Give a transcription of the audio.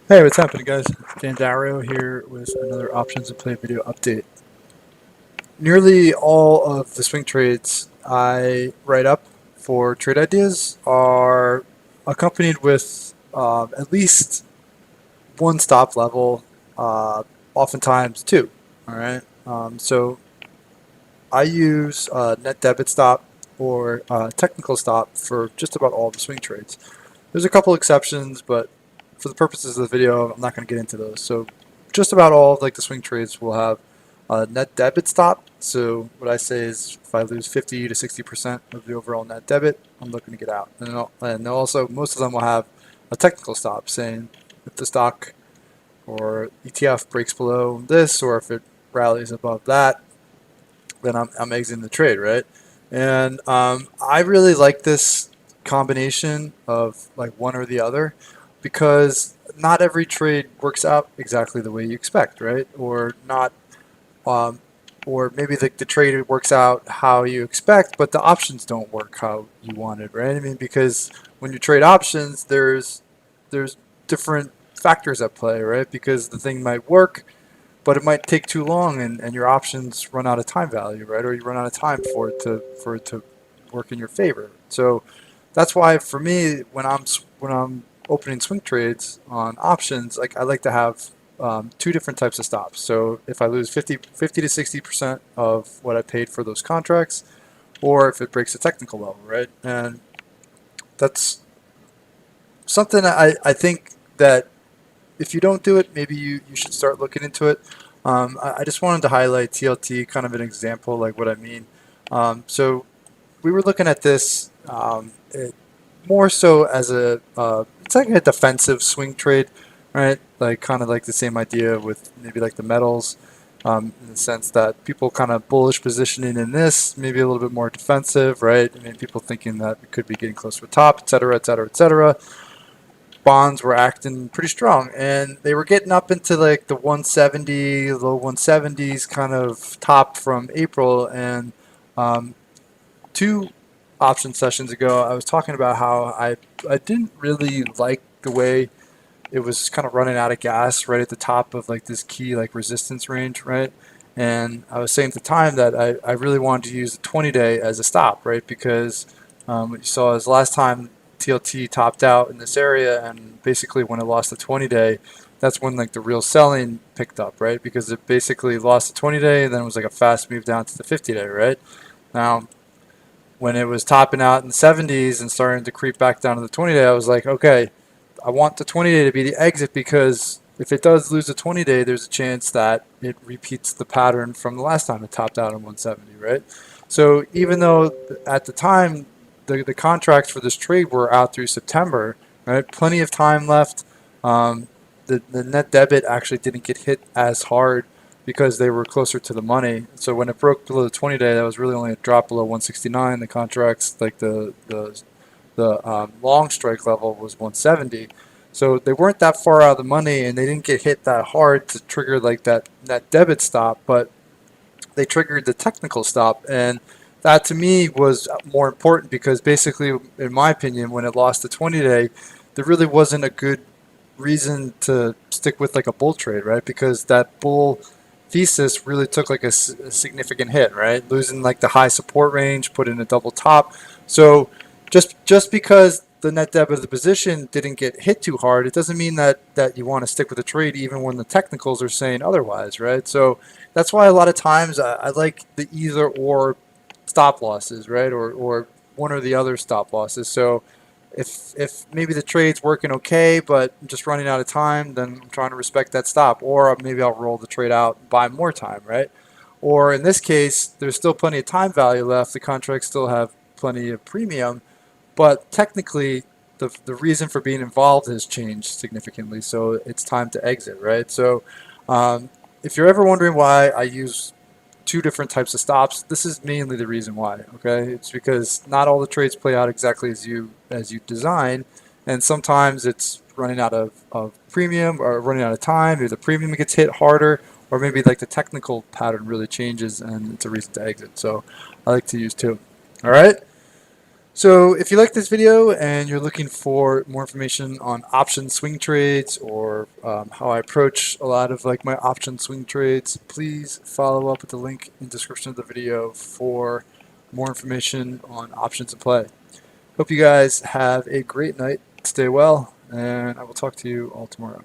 Hey, what's happening, guys? Dan Dario here with another options and play video update. Nearly all of the swing trades I write up for trade ideas are accompanied with at least one stop level, oftentimes two. All right. So I use net debit stop or technical stop for just about all the swing trades. There's a couple exceptions, but for the purposes of the video, I'm not going to get into those. So just about all of like the swing trades will have a net debit stop. So what I say is if I lose 50 to 60% of the overall net debit, I'm looking to get out. And also most of them will have a technical stop saying if the stock or ETF breaks below this or if it rallies above that, then I'm exiting the trade, right? And I really like this combination of like one or the other because not every trade works out exactly the way you expect, right? Or not, um, or maybe the trade works out how you expect, but the options don't work how you wanted, right? I mean, because when you trade options, there's different factors at play, right? Because the thing might work, but it might take too long and your options run out of time value, right? Or you run out of time for it to work in your favor. So that's why for me, when I'm opening swing trades on options, like I like to have two different types of stops. So if I lose 50 to 60% of what I paid for those contracts, or if it breaks a technical level, right? And that's something I think that if you don't do it, maybe you should start looking into it. I just wanted to highlight TLT, kind of an example, like what I mean. So we were looking at this more so as it's like a defensive swing trade, right? Like kind of like the same idea with maybe like the metals, in the sense that people kind of bullish positioning in this, maybe a little bit more defensive, right? I mean, people thinking that it could be getting close to a top, et cetera, et cetera, et cetera. Bonds were acting pretty strong, and they were getting up into like the 170, low 170s kind of top from April. And um, two option sessions ago, I was talking about how I didn't really like the way it was kind of running out of gas right at the top of like this key like resistance range, right? And I was saying at the time that I really wanted to use the 20-day as a stop, right? Because what you saw is last time TLT topped out in this area, and basically when it lost the 20-day, that's when like the real selling picked up, right? Because it basically lost the 20-day, and then it was like a fast move down to the 50-day, right? Now, when it was topping out in the 70s and starting to creep back down to the 20-day, I was like, okay, I want the 20-day to be the exit because if it does lose the 20-day, there's a chance that it repeats the pattern from the last time it topped out in 170, right? So even though at the time the contracts for this trade were out through September, right? Plenty of time left. Um, the net debit actually didn't get hit as hard because they were closer to the money. So when it broke below the 20-day, that was really only a drop below 169. The contracts, like the long strike level, was 170. So they weren't that far out of the money, and they didn't get hit that hard to trigger like that debit stop. But they triggered the technical stop, and that to me was more important because basically, in my opinion, when it lost the 20-day, there really wasn't a good reason to stick with like a bull trade, right? Because that bull thesis really took like a significant hit, right? Losing like the high support range, put in a double top. So just because the net debit of the position didn't get hit too hard, it doesn't mean that you want to stick with the trade even when the technicals are saying otherwise, right? So that's why a lot of times I like the either or stop losses, right? Or one or the other stop losses. So if maybe the trade's working okay, but I'm just running out of time, then I'm trying to respect that stop. Or maybe I'll roll the trade out and buy more time, right? Or in this case, there's still plenty of time value left. The contracts still have plenty of premium, but technically, the reason for being involved has changed significantly. So it's time to exit, right? So um, if you're ever wondering why I use two different types of stops, this is mainly the reason why. Okay, it's because not all the trades play out exactly as you design, and sometimes it's running out of premium or running out of time. Or the premium gets hit harder, or maybe like the technical pattern really changes, and it's a reason to exit. So I like to use two. All right. So if you like this video and you're looking for more information on option swing trades or how I approach a lot of like my option swing trades, please follow up with the link in the description of the video for more information on options in play. Hope you guys have a great night. Stay well, and I will talk to you all tomorrow.